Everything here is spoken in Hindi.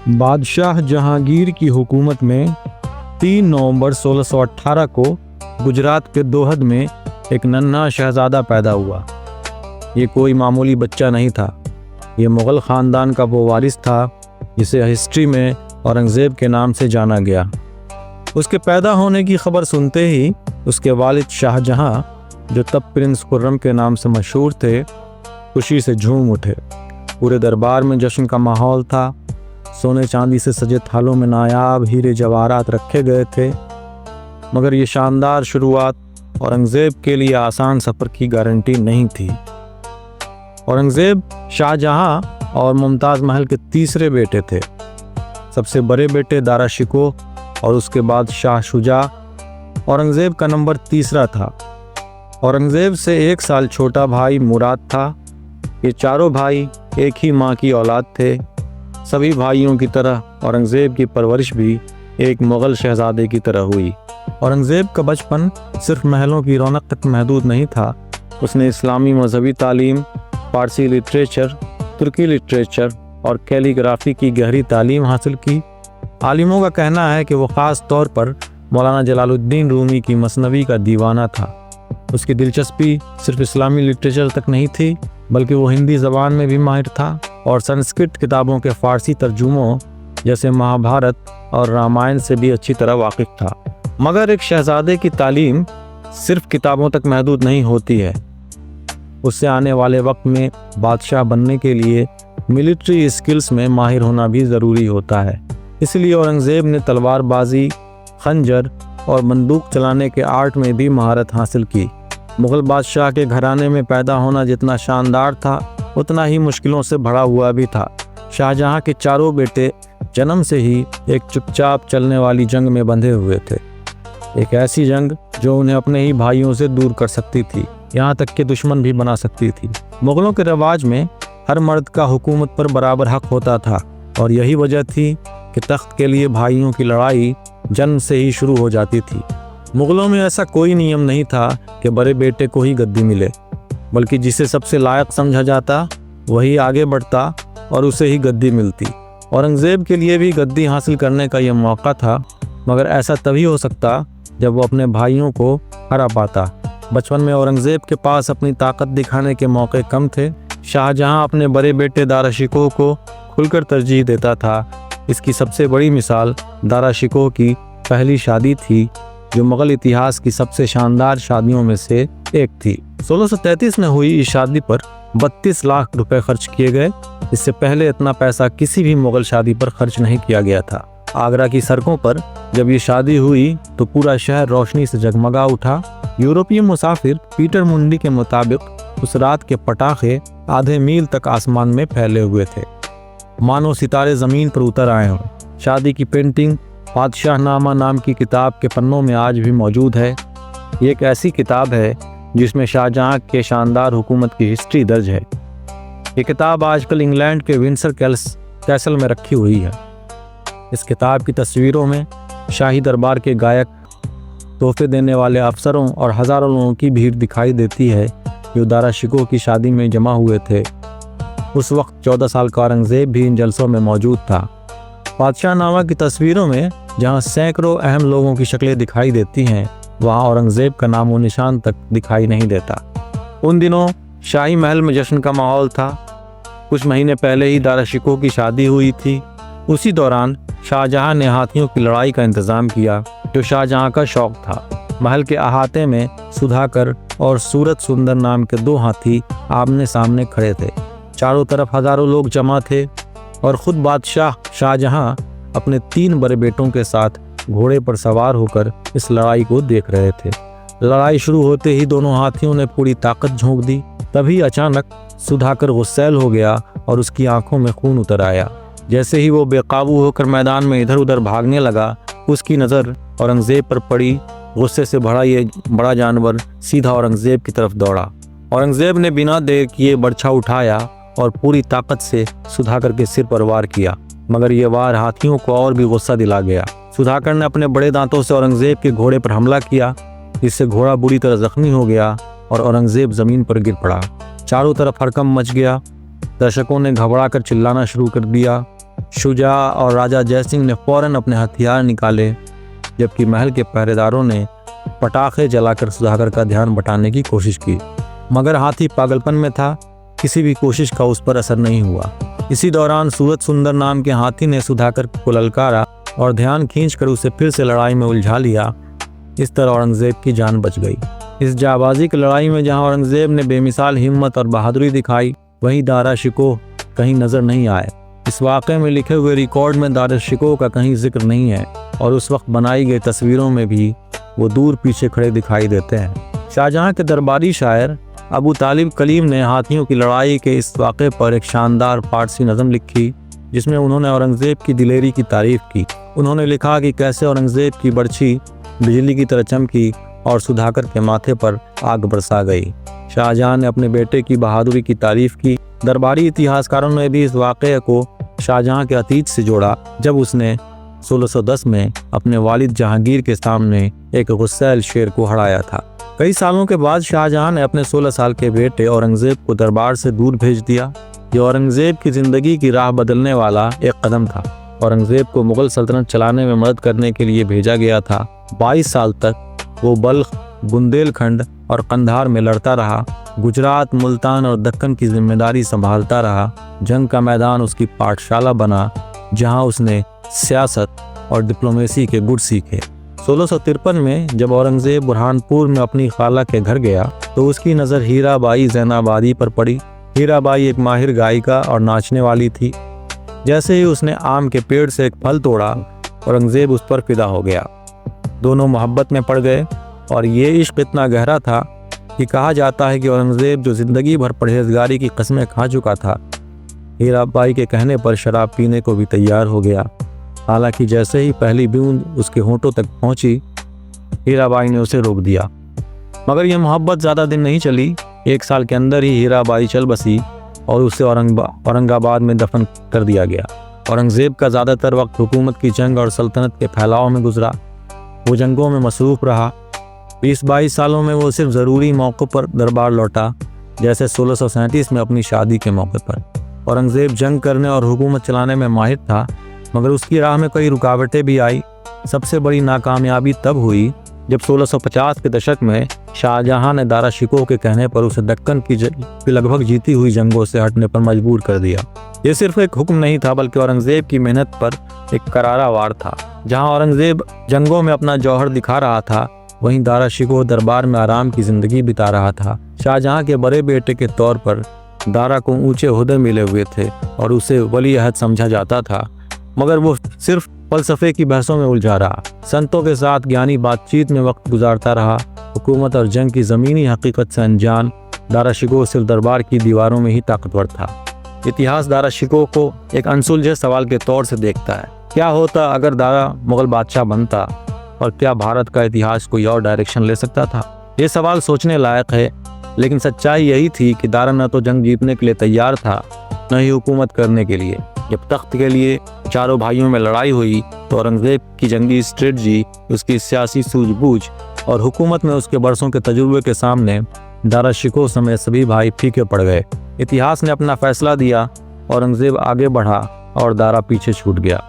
बादशाह जहांगीर की हुकूमत में 3 नवंबर 1618 को गुजरात के दोहद में एक नन्हा शहजादा पैदा हुआ। ये कोई मामूली बच्चा नहीं था। ये मुग़ल ख़ानदान का वो वारिस था जिसे हिस्ट्री में औरंगज़ेब के नाम से जाना गया। उसके पैदा होने की खबर सुनते ही उसके वालिद शाहजहां, जो तब प्रिंस खुर्रम के नाम से मशहूर थे, खुशी से झूम उठे। पूरे दरबार में जश्न का माहौल था। सोने चांदी से सजे थालों में नायाब हीरे जवाहरात रखे गए थे। मगर ये शानदार शुरुआत औरंगज़ेब के लिए आसान सफ़र की गारंटी नहीं थी। औरंगज़ेब शाहजहां और मुमताज़ महल के तीसरे बेटे थे। सबसे बड़े बेटे दारा शिकोह और उसके बाद शाह शुजा औरंगज़ेब का नंबर तीसरा था। औरंगज़ेब से 1 साल छोटा भाई मुराद था। ये चारों भाई एक ही माँ की औलाद थे। सभी भाइयों की तरह औरंगज़ेब की परवरिश भी एक मुग़ल शहज़ादे की तरह हुई। औरंगज़ेब का बचपन सिर्फ महलों की रौनक तक महदूद नहीं था। उसने इस्लामी मजहबी तालीम, फ़ारसी लिटरेचर, तुर्की लिटरेचर और कैलीग्राफी की गहरी तालीम हासिल की। आलिमों का कहना है कि वो ख़ास तौर पर मौलाना जलालुद्दीन रूमी की मसनवी का दीवाना था। उसकी दिलचस्पी सिर्फ इस्लामी लिटरेचर तक नहीं थी, बल्कि वो हिंदी ज़बान में भी माहिर था और संस्कृत किताबों के फ़ारसी तर्जुमों जैसे महाभारत और रामायण से भी अच्छी तरह वाकिफ़ था। मगर एक शहज़ादे की तालीम सिर्फ किताबों तक महदूद नहीं होती है। उससे आने वाले वक्त में बादशाह बनने के लिए मिलिट्री स्किल्स में माहिर होना भी ज़रूरी होता है। इसलिए औरंगज़ेब ने तलवारबाजी, खंजर और बंदूक चलाने के आर्ट में भी महारत हासिल की। मुग़ल बादशाह के घराने में पैदा होना जितना शानदार था, उतना ही मुश्किलों से भरा हुआ भी था। शाहजहां के चारों बेटे जन्म से ही एक चुपचाप चलने वाली जंग में बंधे हुए थे। एक ऐसी जंग जो उन्हें अपने ही भाइयों से दूर कर सकती थी, यहाँ तक कि दुश्मन भी बना सकती थी। मुग़लों के रिवाज में हर मर्द का हुकूमत पर बराबर हक होता था और यही वजह थी कि तख्त के लिए भाइयों की लड़ाई जन्म से ही शुरू हो जाती थी। मुग़लों में ऐसा कोई नियम नहीं था कि बड़े बेटे को ही गद्दी मिले, बल्कि जिसे सबसे लायक समझा जाता वही आगे बढ़ता और उसे ही गद्दी मिलती। औरंगज़ेब के लिए भी गद्दी हासिल करने का यह मौका था, मगर ऐसा तभी हो सकता जब वो अपने भाइयों को हरा पाता। बचपन में औरंगज़ेब के पास अपनी ताकत दिखाने के मौके कम थे। शाहजहां अपने बड़े बेटे दारा शिकोह को खुलकर तरजीह देता था। इसकी सबसे बड़ी मिसाल दारा शिकोह की पहली शादी थी, जो मुग़ल इतिहास की सबसे शानदार शादियों में से एक थी। 1633 में हुई इस शादी पर 32 लाख रुपए खर्च किए गए। इससे पहले इतना पैसा किसी भी मुग़ल शादी पर खर्च नहीं किया गया था। आगरा की सड़कों पर जब ये शादी हुई तो पूरा शहर रोशनी से जगमगा उठा। यूरोपीय मुसाफिर पीटर मुंडी के मुताबिक उस रात के पटाखे आधे मील तक आसमान में फैले हुए थे, मानो सितारे ज़मीन पर उतर आए हों। शादी की पेंटिंग बादशाहनामा नाम की किताब के पन्नों में आज भी मौजूद है। ये एक ऐसी किताब है जिसमें शाहजहां के शानदार हुकूमत की हिस्ट्री दर्ज है। ये किताब आजकल इंग्लैंड के विंडसर कैसल में रखी हुई है। इस किताब की तस्वीरों में शाही दरबार के गायक, तोहफे देने वाले अफसरों और हज़ारों लोगों की भीड़ दिखाई देती है जो दारा शिकोह की शादी में जमा हुए थे। उस वक्त 14 साल का औरंगज़ेब भी इन जलसों में मौजूद था। बादशाहनामा की तस्वीरों में जहां सैकड़ों अहम लोगों की शक्लें दिखाई देती हैं, वहां औरंगज़ेब का नामो निशान तक दिखाई नहीं देता। उन दिनों शाही महल में जश्न का माहौल था। कुछ महीने पहले ही दारा शिकोह की शादी हुई थी। उसी दौरान शाहजहां ने हाथियों की लड़ाई का इंतज़ाम किया, जो शाहजहां का शौक़ था। महल के अहाते में सुधाकर और सूरत सुंदर नाम के 2 हाथी आमने सामने खड़े थे। चारों तरफ हज़ारों लोग जमा थे और ख़ुद बादशाह शाहजहां अपने 3 बड़े बेटों के साथ घोड़े पर सवार होकर इस लड़ाई को देख रहे थे। लड़ाई शुरू होते ही दोनों हाथियों ने पूरी ताकत झोंक दी। तभी अचानक सुधाकर गुस्सैल हो गया और उसकी आंखों में खून उतर आया। जैसे ही वो बेकाबू होकर मैदान में इधर उधर भागने लगा, उसकी नज़र औरंगज़ेब पर पड़ी। गुस्से से भरा ये बड़ा जानवर सीधा औरंगज़ेब की तरफ दौड़ा। औरंगज़ेब ने बिना देर किए बर्छा उठाया और पूरी ताकत से सुधाकर के सिर पर वार किया, मगर ये वार हाथियों को और भी गुस्सा दिला गया। सुधाकर ने अपने बड़े दांतों से औरंगज़ेब के घोड़े पर हमला किया, जिससे घोड़ा बुरी तरह जख्मी हो गया और औरंगज़ेब ज़मीन पर गिर पड़ा। चारों तरफ हड़कंप मच गया। दर्शकों ने घबरा कर चिल्लाना शुरू कर दिया। शुजा और राजा जयसिंह ने फौरन अपने हथियार निकाले, जबकि महल के पहरेदारों ने पटाखे जलाकर सुधाकर का ध्यान बटाने की कोशिश की। मगर हाथी पागलपन में था, किसी भी कोशिश का उस पर असर नहीं हुआ। इसी दौरान सूरत सुंदर नाम के हाथी ने सुधाकर को ललकारा और ध्यान खींचकर उसे फिर से लड़ाई में उलझा लिया। इस तरह औरंगजेब की जान बच गई। इस जाबाजी की लड़ाई में जहां औरंगजेब ने बेमिसाल हिम्मत और बहादुरी दिखाई, वहीं दारा शिकोह कहीं नजर नहीं आए। इस वाक़े में लिखे हुए रिकॉर्ड में दारा शिकोह का कहीं जिक्र नहीं है और उस वक्त बनाई गई तस्वीरों में भी वो दूर पीछे खड़े दिखाई देते हैं। शाहजहां के दरबारी शायर अबू तालिब कलीम ने हाथियों की लड़ाई के इस वाक़े पर एक शानदार फारसी नज़म लिखी, जिसमें उन्होंने औरंगजेब की दिलेरी की तारीफ की। उन्होंने लिखा कि कैसे औरंगजेब की बर्छी बिजली की तरह चमकी और सुधाकर के माथे पर आग बरसा गई। शाहजहां ने अपने बेटे की बहादुरी की तारीफ की। दरबारी इतिहासकारों ने भी इस वाक़े को शाहजहां के अतीत से जोड़ा, जब उसने 1610 में अपने वालिद जहांगीर के सामने एक गुस्सैल शेर को हराया था। कई सालों के बाद शाहजहां ने अपने 16 साल के बेटे औरंगजेब को दरबार से दूर भेज दिया। ये औरंगजेब की जिंदगी की राह बदलने वाला एक कदम था। औरंगजेब को मुगल सल्तनत चलाने में मदद करने के लिए भेजा गया था। 22 साल तक वो बल्ख, बुंदेलखंड और कंधार में लड़ता रहा। गुजरात, मुल्तान और दक्कन की जिम्मेदारी संभालता रहा। जंग का मैदान उसकी पाठशाला बना, जहां उसने सियासत और डिप्लोमेसी के गुर सीखे। 1653 में जब औरंगजेब बुरहानपुर में अपनी खाला के घर गया तो उसकी नज़र हीराबाई ज़ैनाबादी पर पड़ी। हीराबाई एक माहिर गायिका और नाचने वाली थी। जैसे ही उसने आम के पेड़ से एक फल तोड़ा, औरंगजेब उस पर फिदा हो गया। दोनों मोहब्बत में पड़ गए और ये इश्क इतना गहरा था कि कहा जाता है कि औरंगजेब, जो ज़िंदगी भर परहेजगारी की कस्में खा चुका था, हीराबाई के कहने पर शराब पीने को भी तैयार हो गया। हालांकि जैसे ही पहली बूंद उसके होंठों तक पहुंची, हीराबाई ने उसे रोक दिया। मगर यह मोहब्बत ज़्यादा दिन नहीं चली। 1 साल के अंदर ही हीराबाई चल बसी और उसे औरंगाबाद में दफन कर दिया गया। औरंगजेब का ज़्यादातर वक्त हुकूमत की जंग और सल्तनत के फैलाव में गुजरा। वो जंगों में मसरूफ़ रहा। 20-22 सालों में वो सिर्फ ज़रूरी मौक़ों पर दरबार लौटा, जैसे 1637 में अपनी शादी के मौके पर। औरंगजेब जंग करने और हुकूमत चलाने में माहिर था, मगर उसकी राह में कई रुकावटें भी आई। सबसे बड़ी नाकामयाबी तब हुई जब 1650 के दशक में शाहजहां ने दारा शिकोह के कहने पर उसे दक्कन की लगभग जीती हुई जंगों से हटने पर मजबूर कर दिया। ये सिर्फ एक हुक्म नहीं था, बल्कि औरंगजेब की मेहनत पर एक करारा वार था। जहां औरंगजेब जंगों में अपना जौहर दिखा रहा था, वहीं दारा शिकोह दरबार में आराम की जिंदगी बिता रहा था। शाहजहां के बड़े बेटे के तौर पर दारा को ऊंचे ओहदे मिले हुए थे और उसे वली अहद समझा जाता था, मगर वो सिर्फ फलसफे की बहसों में उलझा रहा। संतों के साथ ज्ञानी बातचीत में वक्त गुजारता रहा। हुकूमत और जंग की ज़मीनी हकीकत से अनजान दारा शिकोह सिर्फ दरबार की दीवारों में ही ताकतवर था। इतिहास दारा शिकोह को एक अनसुलझे सवाल के तौर से देखता है। क्या होता अगर दारा मुगल बादशाह बनता, और क्या भारत का इतिहास कोई और डायरेक्शन ले सकता था? ये सवाल सोचने लायक है, लेकिन सच्चाई यही थी कि दारा न तो जंग जीतने के लिए तैयार था, न ही हुकूमत करने के लिए। जब तख्त के लिए चारों भाइयों में लड़ाई हुई तो औरंगजेब की जंगी स्ट्रेटजी, उसकी सियासी सूझबूझ और हुकूमत में उसके बरसों के तजुर्बे के सामने दारा शिकोह समेत सभी भाई फीके पड़ गए। इतिहास ने अपना फैसला दिया, औरंगजेब आगे बढ़ा और दारा पीछे छूट गया।